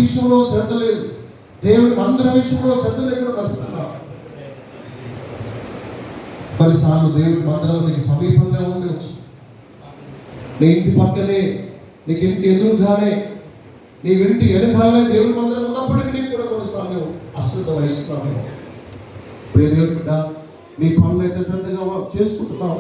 విషయంలో శ్రద్ధ లేదు, దేవుని మందిరం విషయంలో శ్రద్ధ లేకుండా బ్రతుకుతున్నావు. కొన్నిసార్లు దేవుని మందిరం నీకు సమీపంగా ఉండవచ్చు, నీ ఇంటి పక్కనే, నీకు ఇంటి ఎదురుగానే, నీ ఇంటి వెనకాలనే దేవుని మందిరం ఉన్నప్పటికీ నీకు కూడా కొన్నిసార్లు అశ్రద్ధ వహిస్తున్నావు. ప్రియ దేవుని బిడ్డ, నీ పనులు అయితే శ్రద్ధగా చేసుకుంటున్నావు,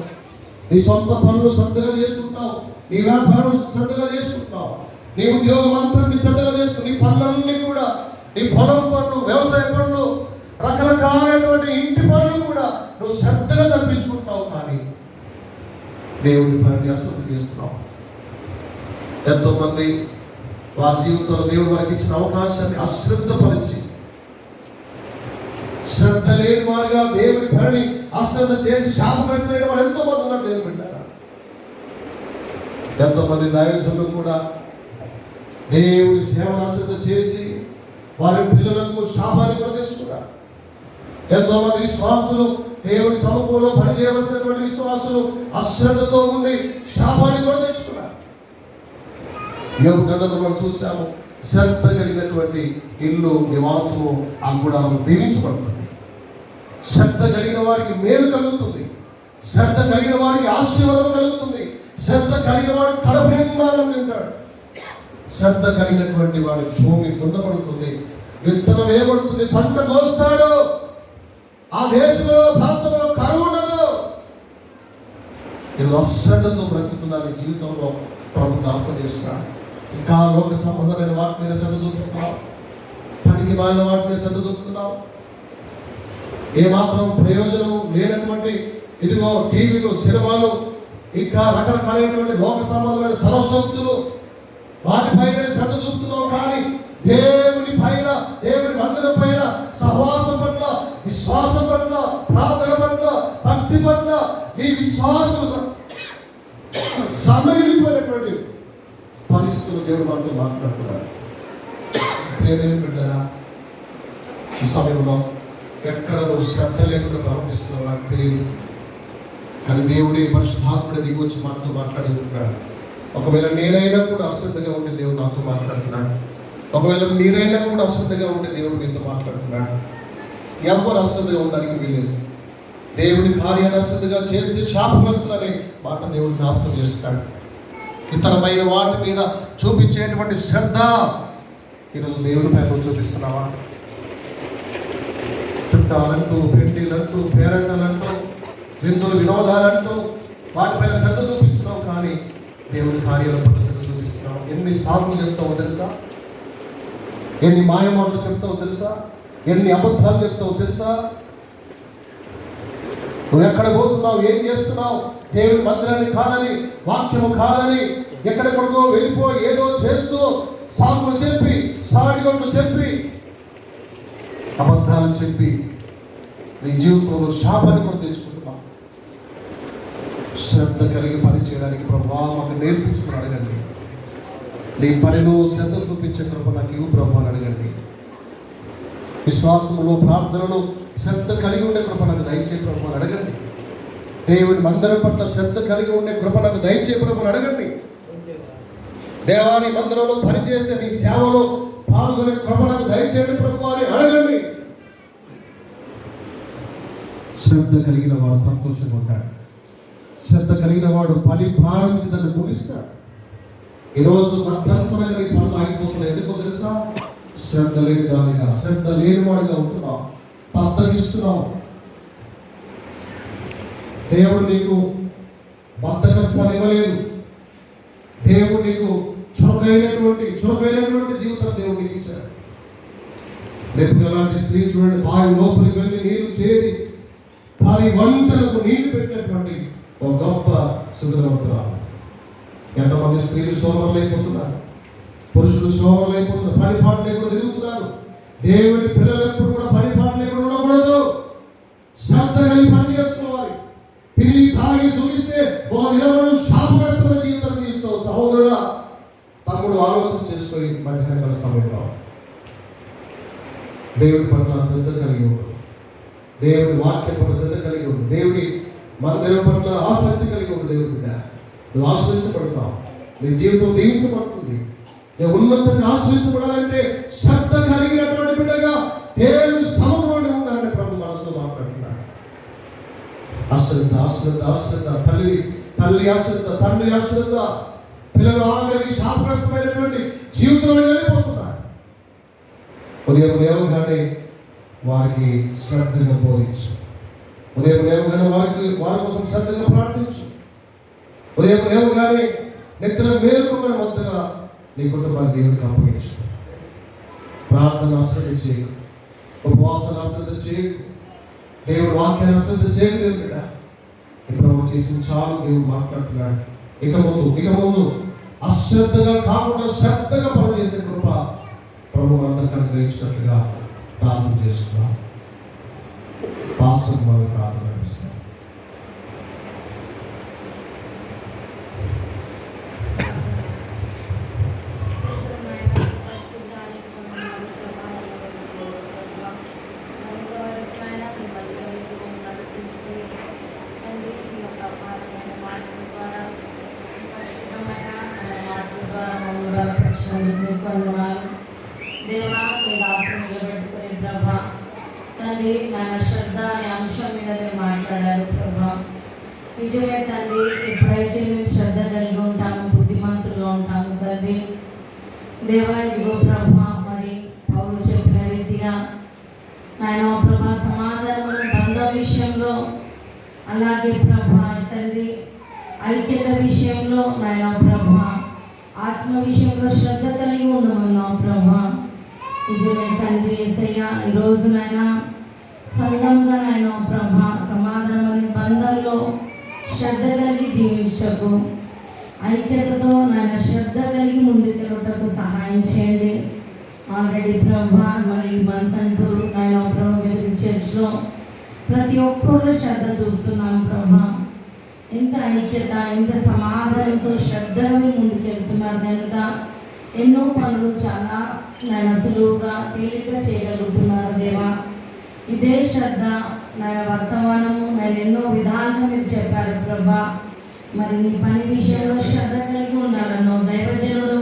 నీ సొంత పనులు శ్రద్ధగా చేసుకుంటావు, నీ వ్యాపారం శ్రద్ధగా చేసుకుంటావు, నీ ఉద్యోగం అంతా శ్రద్ధగా చేసుకుంటావు, నీ పనులన్నీ కూడా, నీ పొలం పనులు, వ్యవసాయ పనులు, రకరకాలైనటువంటి ఇంటి పనులు కూడా నువ్వు శ్రద్ధగా జరిపించుకుంటావు. కానీ దేవుడి పనిని అశ్రద్ధ చేస్తున్నావు. ఎంతో మంది వారి జీవితంలో దేవుడు వారికి ఇచ్చిన అవకాశాన్ని అశ్రద్ధపరిచి, శ్రద్ధ లేని వారిగా దేవుడి పనిని అశ్రద్ధ చేసి శాపగ్రస్తులైన వారు ఎంతో మంది ఉన్నారు. దేవుడు పెట్టారా? ఎంతో మంది దైవజనులు కూడా దేవుడి సేవను అశ్రద్ధ చేసి వారి పిల్లలకు శాపాన్ని కూడా తెచ్చుకున్నారు. ఎంతో మంది విశ్వాసులు దేవుడి సమూహంలో పని చేయవలసినటువంటి విశ్వాసులు అశ్రద్ధతో ఉండి శాపాన్ని కూడా తెచ్చుకున్నారు. యోబు గ్రంథంలో మనం చూసాము, శ్రద్ధ కలిగినటువంటి ఇల్లు నివాసము ఆ గుడారం దీవించబడుతుంది. శ్రద్ధ కలిగిన వారికి మేలు కలుగుతుంది, శ్రద్ధ కలిగిన వారికి ఆశీర్వాదం కలుగుతుంది, శ్రద్ధ కలిగిన వాడు కడుపు నిండా తింటాడు. శ్రద్ధ కలిగినటువంటి వాడి భూమి దున్నబడుతుంది, విత్తనం వేయబడుతుంది, పంట కోస్తాడు, ఆ దేశంలో ప్రాంతంలో కరువు ఉండదు. నేను అశ్రద్ధతో బ్రతుకుతున్నాను, జీవితంలో ప్రభు జ్ఞాపకం చేస్తున్నాను. ఇంకా లోక సంబంధమైన వాటి మీద శ్రద్ధ చూపుతున్నావు, పనికి మాలిన వాటి మీద శ్రద్ధ చూపుతున్నావు. ఏమాత్రం ప్రయోజనం లేనటువంటి ఇదిగో టీవీలు, సినిమాలు, ఇంకా రకరకాలైనటువంటి లోక సంబంధమైన సరస్వతులు, వాటిపైన శ్రద్ధ చూపుతున్నావు. కానీ దేవుని పైన, దేవుని మందిరం పైన, సహవాసం పట్ల, విశ్వాసం పట్ల, ప్రార్థన పట్ల, భక్తి పట్ల నీ విశ్వాసం సన్నగిలిపోయినటువంటి పరిస్థితులు దేవుడు మనతో మాట్లాడుతున్నాడు. ప్రియదేవుని బిడ్డలారా, ఈ సమయంలో ఎక్కడ నువ్వు శ్రద్ధ లేకుండా ప్రవర్తిస్తున్నావు నాకు తెలియదు, కానీ దేవుడే పరిశుద్ధాత్ముడే దిగి వచ్చి మనతో మాట్లాడుతున్నాడు. ఒకవేళ నేనైనా కూడా అశ్రద్ధగా ఉండే దేవుడు నాతో మాట్లాడుతున్నాడు, ఒకవేళ మీరైనా కూడా అశ్రద్ధగా ఉండే దేవుడు మీతో మాట్లాడుతున్నాడు. ఎవరు అశ్రద్ధగా ఉండడానికి వీలేదు. దేవుని కార్యాన్ని అశ్రద్ధగా చేస్తే శాపగ్రస్తులనే మాట దేవుడు జ్ఞాపకం చేస్తున్నాడు. ఇతరమైన వాటి మీద చూపించేటువంటి శ్రద్ధ ఈరోజు దేవుని పైన చూపిస్తున్నావా? చుట్టాలంటూ, పెండిలంటూ, పేరంటలంటూ, విందులు, వినోదాలంటూ వాటిపైన శ్రద్ధ చూపిస్తున్నావు, కానీ దేవుని కార్యాల పట్ల శ్రద్ధ చూపిస్తున్నావు. ఎన్ని సార్లు చెప్తావో తెలుసా? ఎన్ని మాయమాటలు చెప్తావో తెలుసా? ఎన్ని అబద్ధాలు చెప్తావో తెలుసా? నువ్వు ఎక్కడ పోతున్నావు, ఏం చేస్తున్నావు? దేవుని మందిరాన్ని కాదని, వాక్యము కాదని ఎక్కడెక్కడికో వెళ్ళిపోయి ఏదో చేస్తూ సాకులు చెప్పి, సాడిగొడ్లు చెప్పి, అబద్ధాలు చెప్పి నీ జీవితంలో శాపాన్ని కూడా తెచ్చుకుంటున్నావు. శ్రద్ధ కలిగి పని చేయడానికి ప్రభువా మాకు నేర్పించుకుని అడగండి. నీ పనిలో శ్రద్ధ చూపించే కృప నాకు ఇవ్వు ప్రభు అని అడగండి. విశ్వాసములో, ప్రార్థనలో శ్రద్ధ కలిగి ఉండే కృప నాకు దయచే ప్రభు అని అడగండి. దేవుని మందిరం పట్ల శ్రద్ధ కలిగి ఉండే కృప నాకు దయచే ప్రభు అని అడగండి. దేవాని మందిరంలో పనిచేసే నీ సేవలో పాల్గొనే కృప నాకు దయచేయండి ప్రభు అని అడగండి. శ్రద్ధ కలిగిన వాడు సంతోషంగా ఉంటాడు. శ్రద్ధ కలిగిన వాడు పని ప్రారంభించి దాన్ని ముగిస్తాడు. ఈరోజు మధ్యంతరంగా నీ పనులు ఆగిపోతున్నాయి. ఎందుకో తెలుసా? శ్రద్ధ లేని దానిగా, శ్రద్ధ లేని వాడిగా ఉంటున్నావు, బద్దకిస్తున్నావు. దేవుడు నీకు బద్దకస్తాన్ని ఇవ్వలేదు. దేవుడు నీకు చురుకైనటువంటి జీవితం దేవుడు నీకు ఇచ్చాడు. రేపు అలాంటి స్త్రీ చూడండి, బావి లోపలికి వెళ్ళి నీళ్లు చేరి 10 వంటలకు నీళ్లు పెట్టినటువంటి ఒక గొప్ప సుందరవంతురాలు. ఎంతమంది స్త్రీలు సోమరులు అయిపోతున్నారు, పురుషులు సోమరులు అయిపోతున్నారు, పని పాట లేకుండా తిరుగుతున్నారు. దేవుని పిల్లలు ఎప్పుడు కూడా పని పాట లేకుండా ఉండకూడదు. శ్రద్ధ కలిగి పని చేసుకోవాలి. తిరిగి తాగి చూపిస్తే ఒక దినం శాపగ్రస్తమైన జీవితం జీవిస్తావు. సహోదరుడా, తమ్ముడు ఆలోచన చేసుకొని మధ్యాహ్న సమయంలో దేవుని పట్ల శ్రద్ధ కలిగి ఉంటుంది, దేవుని వాక్యం పట్ల శ్రద్ధ కలిగి ఉంటుంది, దేవుని మందిరం పట్ల ఆసక్తి కలిగి ఉంటుంది. దేవుని బిడ్డ, నువ్వు ఆశ్రయించబడతావు, నీ జీవితం దీవించబడుతుంది. ఉన్నతంగా ఆశ్రయించబడాలంటే శ్రద్ధ కలిగినటువంటి బిడ్డగా దేవుని సముఖంలో ఉండాలని ప్రభు మనతో మాట్లాడుతున్నాడు. అశ్రద్ధ తల్లి అశ్రద్ధ, తండ్రి అశ్రద్ధ, పిల్లలు ఆఖరికి శాపగ్రస్తమైనటువంటి జీవితంలో వెళ్ళిపోతున్నారు. ఉదయం లేవగానే వారికి శ్రద్ధగా బోధించు. ఉదయం లేవగానే వారి కోసం శ్రద్ధగా ప్రార్థించు. ఉదయం లేవగానే నిద్ర మేలుకున్న మొదటగా నీ కుటుంబాన్ని దేవునికి అప్పగించు. ప్రార్థన అశ్రద్ధ చేయకు, ఉపవాసాలు అశ్రద్ధ చేయకు, దేవుడు వాక్యాన్ని అశ్రద్ధ చేయకు. దేవుడు బిడ్డ ఇప్పుడు చేసిన చాలు దేవుడు మాట్లాడుతున్నాడు. ఇక ముందు అశ్రద్ధగా కాకుండా శ్రద్ధగా పనులు చేసే కృప ప్రభు అందరికీ అనుగ్రహించినట్లుగా ప్రార్థన చేస్తున్నాం. పాస్టర్ వారి ప్రార్థన నడిపిస్తాం. దేవా మీ దాసుని నిలబెట్టుకుని ప్రభా తండ్రి మన శ్రద్ధ అనే అంశం మీద మీరు మాట్లాడారు ప్రభా. నిజమే తండ్రి, ఎప్పుడైతే మేము శ్రద్ధ కలిగి ఉంటాము, బుద్ధిమంతులుగా ఉంటాము తండ్రి. దేవా ఇదిగో ప్రభా, మరి పౌలు చెప్పిన రీతిగా నాయన ప్రభా సమాధానం బంధం విషయంలో, అలాగే ప్రభా తండ్రి ఐక్యత విషయంలో నాయన ప్రభా ఆత్మ విషయంలో శ్రద్ధ కలిగి ఉండమన్నాం ప్రభా. నిజమే తండ్రి యేసయ్య, ఈరోజు నాయన సంఘంగా నాయన ప్రభా సమాధానం అనే బంధంలో శ్రద్ధ కలిగి జీవించటకు, ఐక్యతతో నాయన శ్రద్ధ కలిగి ముందుకెళ్ళటకు సహాయం చేయండి. ఆల్రెడీ ప్రభా మరి మన్సంటూరు నాయన ప్రభా మెదక్ చర్చ్లో ప్రతి ఒక్కరు శ్రద్ధ చూస్తున్నాం ప్రభా. ఎంత ఐక్యత, ఎంత సమాధానంతో శ్రద్ధగా ముందుకెళ్తున్నారు కనుక ఎన్నో పనులు చాలా నాయన సులువుగా తేలిగ్గా చేయగలుగుతున్నారు దేవా. ఇదే శ్రద్ధ నాయన వర్తమానము నేను ఎన్నో విధాలుగా మీరు చెప్పారు ప్రభా. మరి నీ పని విషయంలో శ్రద్ధ కలిగి ఉండాలన్నో, దైవజనుడు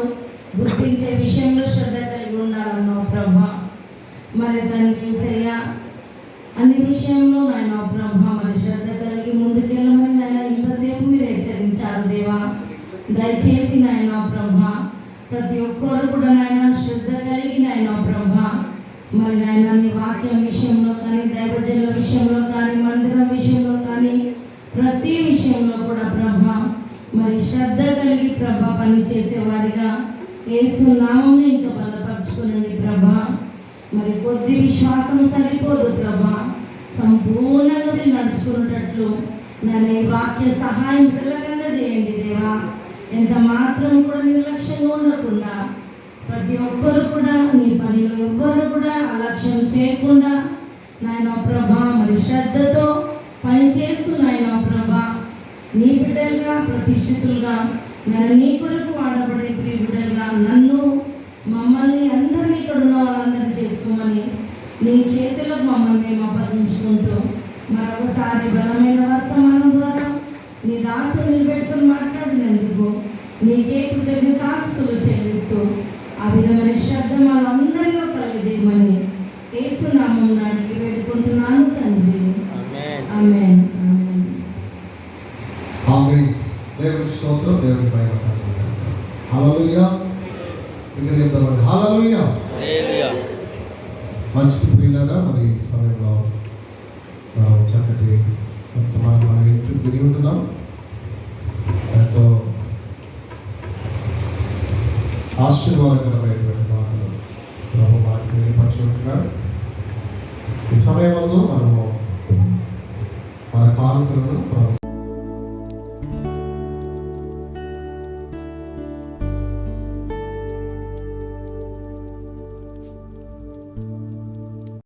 గుర్తించే విషయంలో శ్రద్ధ కలిగి ఉండాలన్నో ప్రభా. మరి తండ్రి యేసయ్య అన్ని విషయంలో నాయన ప్రభా మరి శ్రద్ధ కలిగి ముందుకెళ్ళమని నాయన ఇంతసేపు మీరు హెచ్చరించారు దేవా. దయచేసి నాయన ప్రభా ప్రతి ఒక్కరు కూడా నాయన శ్రద్ధ కలిగి నాయన ప్రభా మరి నాయన నీ వాక్యం విషయంలో కానీ, దైవజనుల విషయంలో కానీ, మందిరం విషయంలో కానీ, ప్రతి విషయంలో కూడా ప్రభా మరి శ్రద్ధ కలిగి ప్రభా పని చేసేవారిగా యేసు నామమును ఇంకా బలపరచుకునండి ప్రభా. మరి కొద్ది విశ్వాసం సరిపోదు ప్రభా, సంపూర్ణంగా నడుచుకున్నట్లు నన్ను ఈ వాక్య సహాయం పిల్లకంగా చేయండి దేవా. ఎంత మాత్రం కూడా నిర్లక్ష్యంగా ఉండకుండా ప్రతి ఒక్కరు కూడా నీ పనిలో ఎవ్వరు కూడా అలక్ష్యం చేయకుండా నాయన ప్రభా మరి శ్రద్ధతో పని చేస్తూ నాయన ప్రభా నీ బిడ్డలుగా ప్రతిష్ఠితులుగా నన్ను నీ కొరకు వాడబడే ప్రియ బిడ్డలుగా నన్ను మమ్మల్ని అందరినీ ఇక్కడ ఉన్న వాళ్ళందరినీ చేసుకోమని నీ చేతిలో మమ్మల్ని మేము అప్పగించుకుంటూ మరొకసారి బలమైన వర్తమానం ద్వారా నీ దాసులు నిలబెట్టుకుని మాట్లాడినందుకు నీకే కృతజ్ఞతాస్తులు చెల్లిస్తూ ఆ విధమైన శ్రద్ధ వాళ్ళందరిలో కలిగజేయమని యేసు నామమున అడిగి పెట్టుకుంటున్నాను తండ్రి. ఆమేన్. ఆమేన్. దేవుని స్తోత్రం, దేవుని మహిమ. హల్లెలూయా. ఇంకా చెప్తామండి హల్లెలూయా. మంచి ప్రియులారా, మరి ఈ సమయంలో మనం చక్కటి మనం ఇంటికి తిరిగి ఉంటున్నాం. ఎంతో ఆశీర్వాదకరమైనటువంటి మాటలు ప్రభు మాకు తెలియపరుచుకుంటున్నారు. ఈ సమయంలో మనము మన కానుకలను